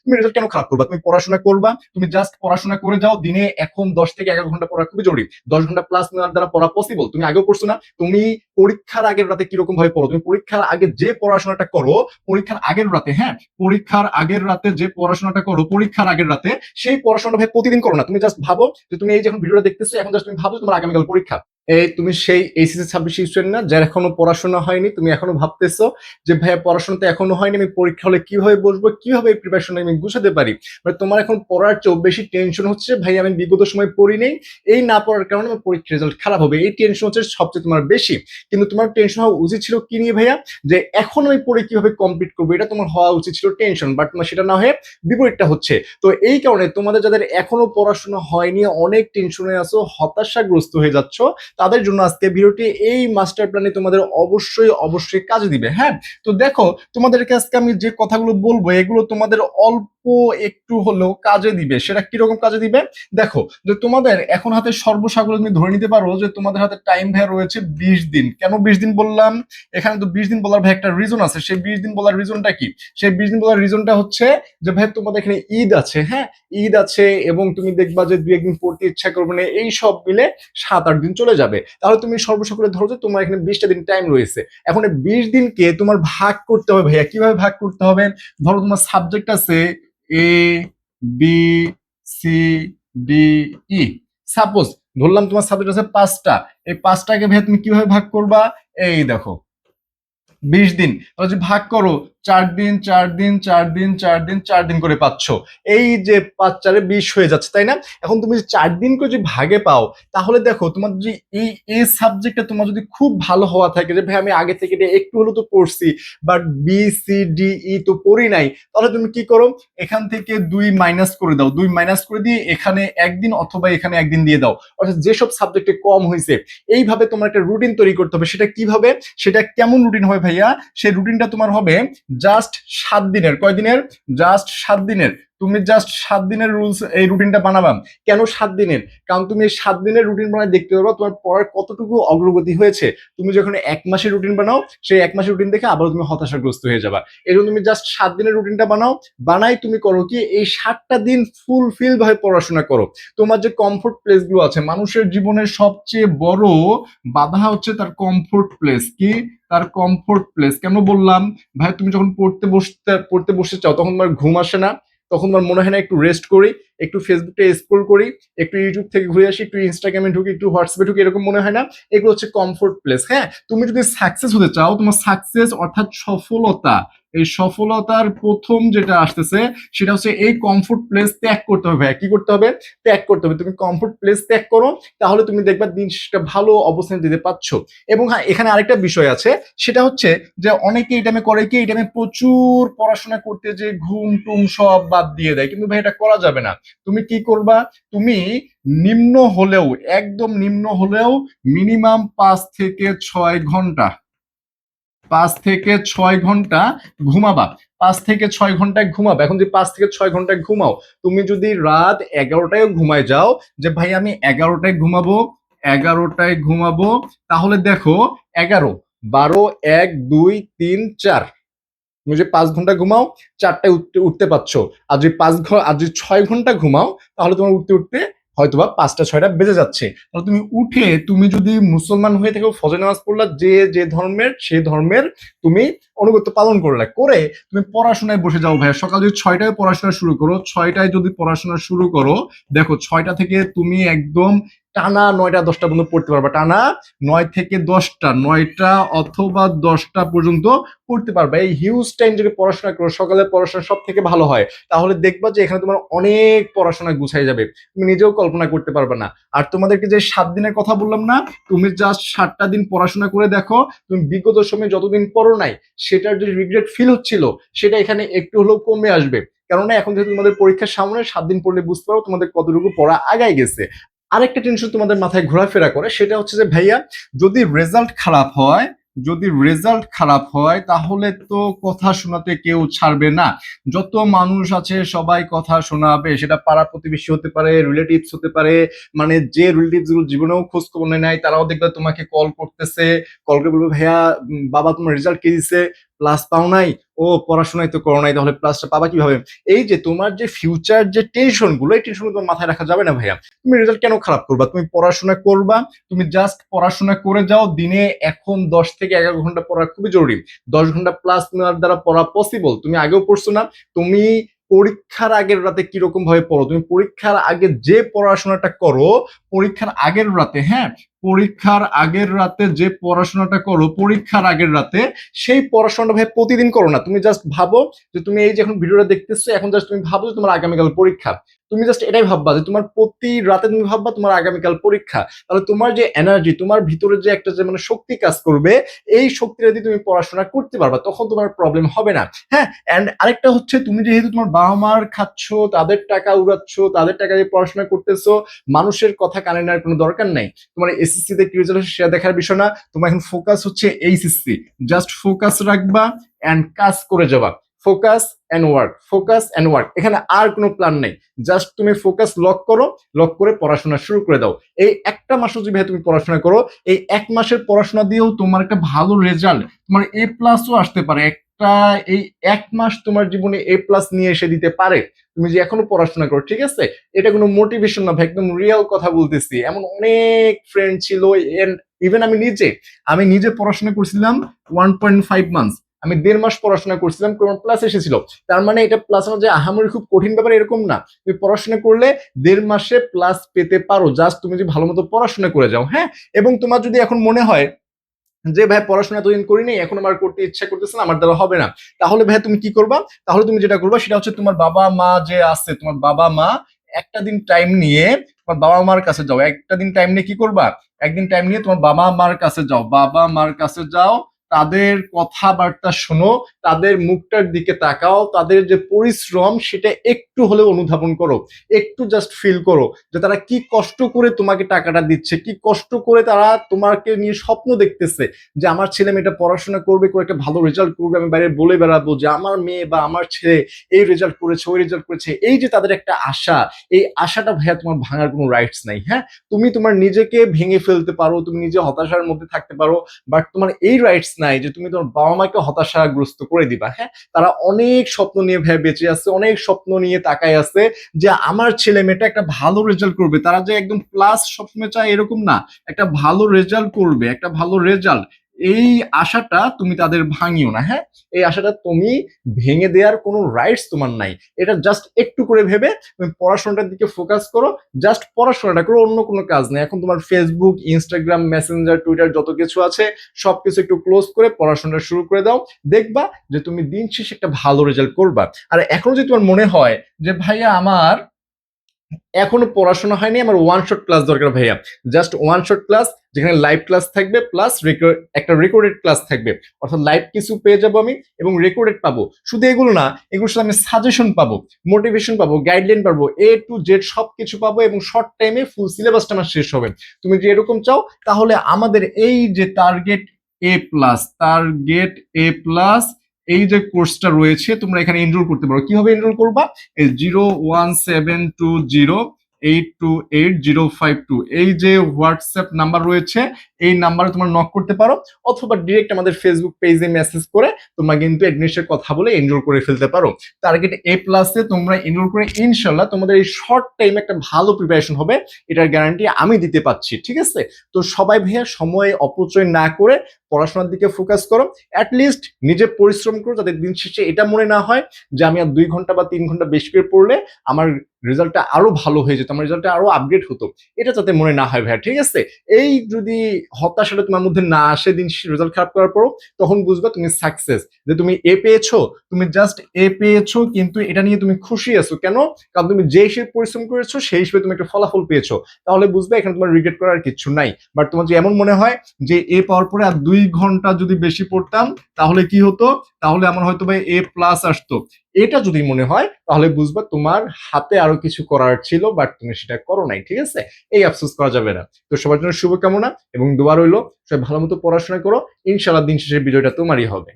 তুমি রেজাল্ট কেন খারাপ করবা? তুমি পড়াশোনা করবা, তুমি জাস্ট পড়াশোনা করে যাও। দিনে এখন 10 থেকে 11 ঘন্টা পড়া খুবই জরুরি। 10 ঘন্টা প্লাস নেওয়ার দ্বারা পড়া পসিবল। তুমি আগেও পড়ছো না? তুমি পরীক্ষার আগের রাতে কিরকম ভাবে পড়ো? তুমি পরীক্ষার আগে যে পড়াশোনাটা করো, পরীক্ষার আগের রাতে, হ্যাঁ, পরীক্ষার আগের রাতে যে পড়াশোনাটা করো, পরীক্ষার আগের রাতে সেই পড়াশোনাটা ভাই প্রতিদিন করো না। তুমি জাস্ট ভাবো যে তুমি এই যে এখন ভিডিওটা দেখতেছো, এখন জাস্ট তুমি ভাবো তোমার আগামীকাল পরীক্ষা। এই তুমি সেই এইচএসসি 26 স্টুডেন্ট না, যার এখনো পড়াশোনা হয়নি, তুমি এখনো ভাবতেছো যে ভাইয়া পড়াশোনা তো এখনো হয়নি, আমি পরীক্ষা হলে কিভাবে বসবো, কিভাবে এই প্রিপারেশন আমি গুছাতে পারি। মানে তোমার এখন পড়ার চেয়েও বেশি টেনশন হচ্ছে ভাই আমি বিগত সময় পড়ি নেই, এই না পড়ার কারণে আমার পরীক্ষার রেজাল্ট খারাপ হবে, এই টেনশন হচ্ছে সবচেয়ে তোমার বেশি। কিন্তু তোমার টেনশন হওয়া উচিত ছিল কি নিয়ে ভাইয়া, যে এখন আমি পড়ে কিভাবে কমপ্লিট করবো, এটা তোমার হওয়া উচিত ছিল টেনশন, বাট তোমার সেটা না হয়ে বিপরীতটা হচ্ছে। তো এই কারণে তোমাদের যাদের এখনো পড়াশোনা হয়নি, অনেক টেনশনে আছো, হতাশাগ্রস্ত হয়ে যাচ্ছ, তাদের জন্য আজকে ভিডিওটি এই মাস্টার প্ল্যানে তোমাদের অবশ্যই অবশ্যই কাজে দিবে। হ্যাঁ, তো দেখো তোমাদেরকে আজকে আমি যে কথাগুলো বলবো এগুলো তোমাদের অল্প একটু হলেও কাজে দিবে। সেটা কিরকম কাজে দিবে দেখো, যে তোমাদের এখন হাতে সর্বসাকুল্যে তুমি ধরে নিতে পারো যে তোমাদের হাতে টাইম ভাই রয়েছে 20 দিন। কেন 20 দিন বললাম? এখানে তো 20 দিন বলার ভাই একটা রিজন আছে। সেই 20 দিন বলার রিজনটা কি? সেই 20 দিন বলার রিজনটা হচ্ছে যে ভাই তোমাদের এখানে ঈদ আছে, হ্যাঁ, ঈদ আছে, এবং তুমি দেখবা যে 2-1 দিন পড়তে ইচ্ছা করবে না, এই সব মিলে 7-8 দিন চলে যাবে। তাহলে তুমি সর্বসকলে ধরো যে তোমার এখানে 20টা দিন টাইম রয়েছে। এখন এই 20 দিনকে তোমার ভাগ করতে হবে ভাইয়া। কিভাবে ভাগ করতে হবে? ধরো তোমার সাবজেক্ট আছে এ, বি, সি, ডি, ই। সাপোজ ধরলাম তোমার সাবজেক্ট আছে 5টা। এই 5টাকে ভাইয়া তুমি কিভাবে ভাগ করবা? এই দেখো 20 দিন, তাহলে যে ভাগ করো 4 দিন 4 দিন 4 দিন 4 দিন 4 দিন করে পাচ্ছ। এই যে 5 4 20 হয়ে যাচ্ছে, তাই না? এখন তুমি যে 4 দিন করে যে ভাগে পাও, তাহলে দেখো তোমার যদি এই সাবজেক্টে তোমার যদি খুব ভালো হওয়া থাকে, যে ভাই আমি আগে থেকে এটা একটু হলেও তো পড়ছি, but B C D E তো পড়ি নাই, তাহলে তুমি কি করো, এখান থেকে 2 মাইনাস করে দাও। 2 মাইনাস করে দিয়ে এখানে 1 দিন অথবা এখানে 1 দিন দিয়ে দাও। অর্থাৎ যেসব সাবজেক্টে কম হয়েছে, এইভাবে তোমার একটা রুটিন তৈরি করতে হবে। সেটা কিভাবে, সেটা কেমন রুটিন হবে ভাইয়া? সেই রুটিনটা তোমার হবে জাস্ট 7 দিনের। কয়দিনের? জাস্ট 7 দিনের। তুমি জাস্ট 7 দিনের রুলস এই রুটিনটা বানাবা। কেন 7 দিনের? কারণ তুমি এই 7 দিনের রুটিন বানায় দেখতে পারো তোমার পড়ার কতটুকু অগ্রগতি হয়েছে। তুমি যখন 1 মাসের রুটিন বানাও, সেই 1 মাসের রুটিন দেখে আবার তুমি হতাশাগ্রস্ত হয়ে যাবা। এই জন্য তুমি জাস্ট 7 দিনের রুটিনটা বানাও। বানাই তুমি করো কি, এই 7টা দিন ফুলফিল ভাবে পড়াশোনা করো। তোমার যে কমফোর্ট প্লেস গুলো আছে, মানুষের জীবনের সবচেয়ে বড় বাধা হচ্ছে তার কমফোর্ট প্লেস। কি? তার কমফোর্ট প্লেস। কেন বললাম? ভাই তুমি যখন পড়তে বসতে চাও, তখন তোমার ঘুম আসে না, তখন তোমার মনে হয় না একটু রেস্ট করি, একটু ফেসবুকে স্ক্রল করি, একটু ইউটিউব থেকে ঘুরে আসি, একটু ইনস্টাগ্রামে ঢুকি, একটু হোয়াটসঅ্যাপে ঢুকি, এরকম মনে হয় না? এগুলো হচ্ছে কমফোর্ট প্লেস। হ্যাঁ, তুমি যদি সাকসেস হতে চাও, তোমার সাকসেস অর্থাৎ সফলতা, এই সফলতার প্রথম যেটা আসতেছে সেটা হচ্ছে এই কমফোর্ট প্লেস ত্যাগ করতে হবে। কি করতে হবে? ত্যাগ করতে হবে। তুমি কমফোর্ট প্লেস ত্যাগ করো, তাহলে তুমি দেখবা দিনটা ভালো অবস্থানে যেতে পারছো। এবং হ্যাঁ, এখানে আরেকটা বিষয় আছে, সেটা হচ্ছে যে অনেকে এই টাইমে করে কি, এই টাইমে প্রচুর পড়াশোনা করতে যে ঘুম টুম সব বাদ দিয়ে দেয়। কিন্তু ভাই এটা করা যাবে না। তুমি কি করবা? তুমি নিম্ন হলেও, একদম নিম্ন হলেও মিনিমাম 5 থেকে 6 ঘন্টা, 5 থেকে 6 ঘন্টা ঘুমাবা। 5 থেকে 6 ঘন্টায় ঘুমাবা। এখন যে 5 থেকে 6 ঘন্টায় ঘুমাও, তুমি যদি রাত 11টায় ঘুমায় যাও, যে ভাই আমি 11টায় ঘুমাবো, 11টায় ঘুমাবো, তাহলে দেখো 11 12 1 2 3 4, তুমি যে 5 ঘন্টা ঘুমাও, 4টায় উঠতে উঠতে পারছো। আর যদি 6 ঘন্টা ঘুমাও, তাহলে তোমার উঠতে উঠতে হয়তোবা 5টা 6টা বেজে যাচ্ছে। তাহলে তুমি উঠে, তুমি যদি মুসলমান হয়ে থাকো, ফজর নামাজ পড়লা, যে যে ধর্মের সেই ধর্মের তুমি অনুগত্য পালন করলে, করে তুমি পড়াশোনায় বসে যাও ভাইয়া। সকাল যদি 6টায় পড়াশোনা শুরু করো, 6টায় যদি পড়াশোনা শুরু করো, দেখো 6টা থেকে তুমি একদম টানা 9টা 10টা পর্যন্ত পড়তে পারবা। টানা 9 থেকে 10টা, 9টা অথবা 10টা পর্যন্ত পড়তে পারবে। এই হিউজ টাইম যদি পড়াশোনা করো, সকালে পড়াশোনা সব থেকে ভালো হয়, তাহলে দেখবা যে এখানে তোমার অনেক পড়াশোনা গুছাই যাবে, তুমি নিজেও কল্পনা করতে পারবে না। আর তোমাদেরকে যে 7 দিনের কথা বললাম না, তুমি জাস্ট 7টা দিন পড়াশোনা করে দেখো, তুমি বিগত সময়ে যতদিন পড়ো নাই, সেটার যে রিগ্রেট ফিল হচ্ছিল, সেটা এখানে একটু হলেও কমে আসবে। কেননা এখন যেহেতু তোমাদের পরীক্ষার সামনে, 7 দিন পড়লে বুঝতে পারো তোমাদের কতটুকু পড়া আগায় গেছে। আরেকটা টেনশন তোমাদের মাথায় ঘোরাফেরা করে, সেটা হচ্ছে যে ভাইয়া যদি রেজাল্ট খারাপ হয়, যদি রেজাল্ট খারাপ হয়, তাহলে তো কথা শোনাতে কেউ ছাড়বে না। যত মানুষ আছে সবাই কথা শোনাবে, সেটা পাড়া প্রতিবেশী হতে পারে, রিলেটিভস হতে পারে। মানে যে রিলেটিভস গুলো জীবনেও খোঁজ খবর নেয়, তারাও দেখবে তোমাকে কল করতেছে, কল করে বলবে ভাইয়া বাবা তোমার রেজাল্ট কি দিছে, প্লাস পাও নাই, ও পড়াশোনায় তো করো নাই, তাহলে প্লাসটা পাবা কিভাবে? এই যে তোমার যে ফিউচার যে টেনশন গুলো, এই টেনশন তোমার মাথায় রাখা যাবে না ভাইয়া। তুমি রেজাল্ট কেন খারাপ করবা? তুমি পড়াশোনা করবা, তুমি জাস্ট পড়াশোনা করে যাও। দিনে এখন 10 থেকে 11 ঘন্টা পড়া খুবই জরুরি। 10 ঘন্টা প্লাস নেওয়ার দ্বারা পড়া পসিবল। তুমি আগেও পড়ছো না? তুমি পরীক্ষার আগের রাতে কিরকম ভাবে পড়ো, তুমি পরীক্ষার আগে যে পড়াশোনাটা করো, পরীক্ষার আগের রাতে, হ্যাঁ, পরীক্ষার আগের রাতে যে পড়াশোনাটা করো, পরীক্ষার আগের রাতে সেই পড়াশোনাটা ভাই প্রতিদিন করো না। তুমি জাস্ট ভাবো যে তুমি এই যে এখন ভিডিওটা দেখতেছো, এখন জাস্ট তুমি ভাবো যে তোমার আগামীকাল পরীক্ষা। তুমি জাস্ট এটাই ভাববা যে তোমার প্রতি রাতে তুমি ভাববা তোমার আগামীকাল পরীক্ষা। তাহলে তোমার যে এনার্জি, তোমার ভিতরে যে একটা যে মানে শক্তি কাজ করবে, এই শক্তিটা দিয়ে তুমি পড়াশোনা করতে পারবা, তখন তোমার প্রবলেম হবে না। হ্যাঁ, এন্ড আরেকটা হচ্ছে, তুমি যেহেতু তোমার বাবা মার খাচ্ছ, তাদের টাকা উড়াচ্ছ, তাদের টাকা দিয়ে পড়াশোনা করতেছো, মানুষের কথা কানে নেওয়ার কোনো দরকার নাই। তোমার এসএসসি তে কি রেজাল্ট সেটা দেখার বিষয় না। তোমার এখন ফোকাস হচ্ছে এইচএসসি। জাস্ট ফোকাস রাখবা এন্ড কাজ করে যাবা। Focus and work, focus and work, এখানে আর কোনো প্ল্যান নেই। জাস্ট তুমি ফোকাস লক করো, লক করে পড়াশোনা শুরু করে দাও। এই একটা মাসও যদি ভাই তুমি পড়াশোনা করো, এই 1 মাসের পড়াশোনা দিয়েও তোমার একটা ভালো রেজাল্ট, তোমার এ প্লাসও আসতে পারে। একটা এই 1 মাস তোমার জীবনে এ প্লাস নিয়ে এসে দিতে পারে, তুমি যে এখনো পড়াশোনা করো, ঠিক আছে? এটা কোনো মোটিভেশন না ভাই, একদম রিয়েল কথা বলতেছি। এমন অনেক ফ্রেন্ড ছিল, ইভেন আমি নিজে পড়াশোনা করছিলাম 1.5 মান্থস। আমি 1.5 মাস পড়াশোনা করছিলাম, কোন প্লাস এসেছিল। তার মানে এটা প্লাস আমার যে আহামরি খুব কঠিন ব্যাপার এরকম না। তুমি পড়াশোনা করলে 1.5 মাসে প্লাস পেতে পারো, জাস্ট তুমি যদি ভালো মতো পড়াশোনা করে যাও। হ্যাঁ, এবং তোমার যদি এখন মনে হয় যে ভাই পড়াশোনা এতদিন করিনি, এখন আমার করতে ইচ্ছা করতেছে না, আমার দ্বারা হবে না, তাহলে ভাই তুমি কি করবা? তাহলে তুমি যেটা করবা সেটা হচ্ছে, তোমার বাবা মা যে আছে, তোমার বাবা মা একটা দিন টাইম নিয়ে তোমার বাবা মার কাছে যাও। একটা দিন টাইম নিয়ে কি করবা? একদিন টাইম নিয়ে তোমার বাবা মার কাছে যাও, বাবা মার কাছে যাও, তাদের কথাবার্তা শোনো, তাদের মুখটার দিকে তাকাও, তাদের যে পরিশ্রম সেটা একটু হলেও অনুধাবন করো, একটু জাস্ট ফিল করো যে তারা কি কষ্ট করে তোমাকে টাকাটা দিচ্ছে, কি কষ্ট করে তারা তোমাকে নিয়ে স্বপ্ন দেখতেছে যে আমার ছেলে মেয়েটা পড়াশোনা করবে, করে একটা ভালো রেজাল্ট করবে, আমি বাইরে বলে বেড়াবো যে আমার মেয়ে বা আমার ছেলে এই রেজাল্ট করেছে, ওই রেজাল্ট করেছে। এই যে তাদের একটা আশা, এই আশাটা ভাইয়া তোমার ভাঙার কোনো রাইটস নাই। হ্যাঁ, তুমি তোমার নিজেকে ভেঙে ফেলতে পারো, তুমি নিজে হতাশার মধ্যে থাকতে পারো, বাট তোমার এই রাইটস নাই যে তুমি তোমার বাবা মাকে হতাশাগ্রস্ত করে দিবা। হ্যাঁ, তারা অনেক স্বপ্ন নিয়ে ভাই বেঁচে আছে, অনেক স্বপ্ন নিয়ে তাকায় আছে যে আমার ছেলে মেয়েটা একটা ভালো রেজাল্ট করবে। তারা যে একদম প্লাস সবসময় চায় এরকম না, একটা ভালো রেজাল্ট করবে, একটা ভালো রেজাল্ট। এই আশাটা তুমি তাদের ভাঙিও না। হ্যাঁ, এই আশাটা তুমি ভেঙে দেওয়ার কোনো রাইটস তোমার নাই। এটা জাস্ট একটু করে ভেবে তুমি পড়াশোনাটার দিকে ফোকাস করো, জাস্ট পড়াশোনাটা করো, অন্য কোনো কাজ নেই। এখন তোমার ফেসবুক, ইনস্টাগ্রাম, মেসেঞ্জার, টুইটার যত কিছু আছে সবকিছু একটু ক্লোজ করে পড়াশোনা শুরু করে দাও। দেখবা যে তুমি দিন শেষে একটা ভালো রেজাল্ট করবা। আর এখনো যদি তোমার মনে হয় যে ভাইয়া আমার এখনো পড়াশোনা হয়নি, আমার ওয়ান শট ক্লাস দরকার ভাইয়া, জাস্ট ওয়ান শট ক্লাস যেখানে লাইভ ক্লাস থাকবে প্লাস একটা রেকর্ডেড ক্লাস থাকবে, অর্থাৎ লাইভ কিছু পেয়ে যাবো আমি এবং রেকর্ডেড পাবো। শুধু এগুলো না, এগুলোর সাথে আমি সাজেশন পাবো, মোটিভেশন পাবো, গাইডলাইন পাবো, এ টু জেড সবকিছু পাবো এবং শর্ট টাইমে ফুল সিলেবাসটা আমার শেষ হবে। তুমি যদি এরকম চাও তাহলে আমাদের এই যে টার্গেট এ প্লাস, টার্গেট এ প্লাস এই যে কোর্সটা রয়েছে, তোমরা এখানে এনরোল করতে পারো। কিভাবে এনরোল করবা? এই 01720828052 এই যে হোয়াটসঅ্যাপ নাম্বার রয়েছে, এই নাম্বারে তোমরা নক করতে পারো, অথবা ডিরেক্ট আমাদের ফেসবুক পেজে মেসেজ করে তোমরা কিন্তু অ্যাডমিশনের কথা বলে এনরোল করে ফেলতে পারো। টার্গেট এ প্লাসে তোমরা এনরোল করে ইনশাল্লাহ তোমাদের এই শর্ট টাইমে একটা ভালো প্রিপারেশন হবে, এটার গ্যারান্টি আমি দিতে পারছি। ঠিক আছে? তো সবাই ভাইয়া সময় অপচয় না করে পড়াশোনার দিকে ফোকাস করো, অ্যাটলিস্ট নিজে পরিশ্রম করো, যাতে দিন শেষে এটা মনে না হয় যে আমি আর 2 ঘন্টা বা 3 ঘন্টা বেশি করে পড়লে আমার রেজাল্টটা আরো ভালো হয়ে যেত, আমার রেজাল্টটা আরো আপগ্রেড হতো, এটা যাতে মনে না হয় ভাইয়া। ঠিক আছে? এই যদি হতাশাটা তোমার মধ্যে না আসে দিন রেজাল্ট খারাপ করার পরও, তখন বুঝবা তুমি সাকসেস, যে তুমি এ পেয়েছো, তুমি জাস্ট এ পেয়েছো, কিন্তু এটা নিয়ে তুমি খুশি আছো কেন? কারণ তুমি যে হিসেবে পরিশ্রম করেছো সেই হিসেবে তুমি একটা ফলাফল পেয়েছো। তাহলে বুঝবে এখানে তোমার রিগ্রেট করার কিছু নাই। বাট তোমার যে এমন মনে হয় যে এ পাওয়ার পরে আর 2 ঘন্টা যদি বেশি পড়তাম তাহলে কি হতো, তাহলে আমার হয়তো ভাই এ প্লাস আসতো, এটা যদি মনে হয় তাহলে বুঝবা তোমার হাতে আরো কিছু করার ছিল, বাট তুমি সেটা করো নাই। ঠিক আছে? এই আফসোস করা যাবে না। তো সবার জন্য শুভকামনা এবং দোয়া রইলো, সবাই ভালো মতো পড়াশোনা করো, ইনশাল্লাহ দিন শেষে বিজয়টা তোমারই হবে।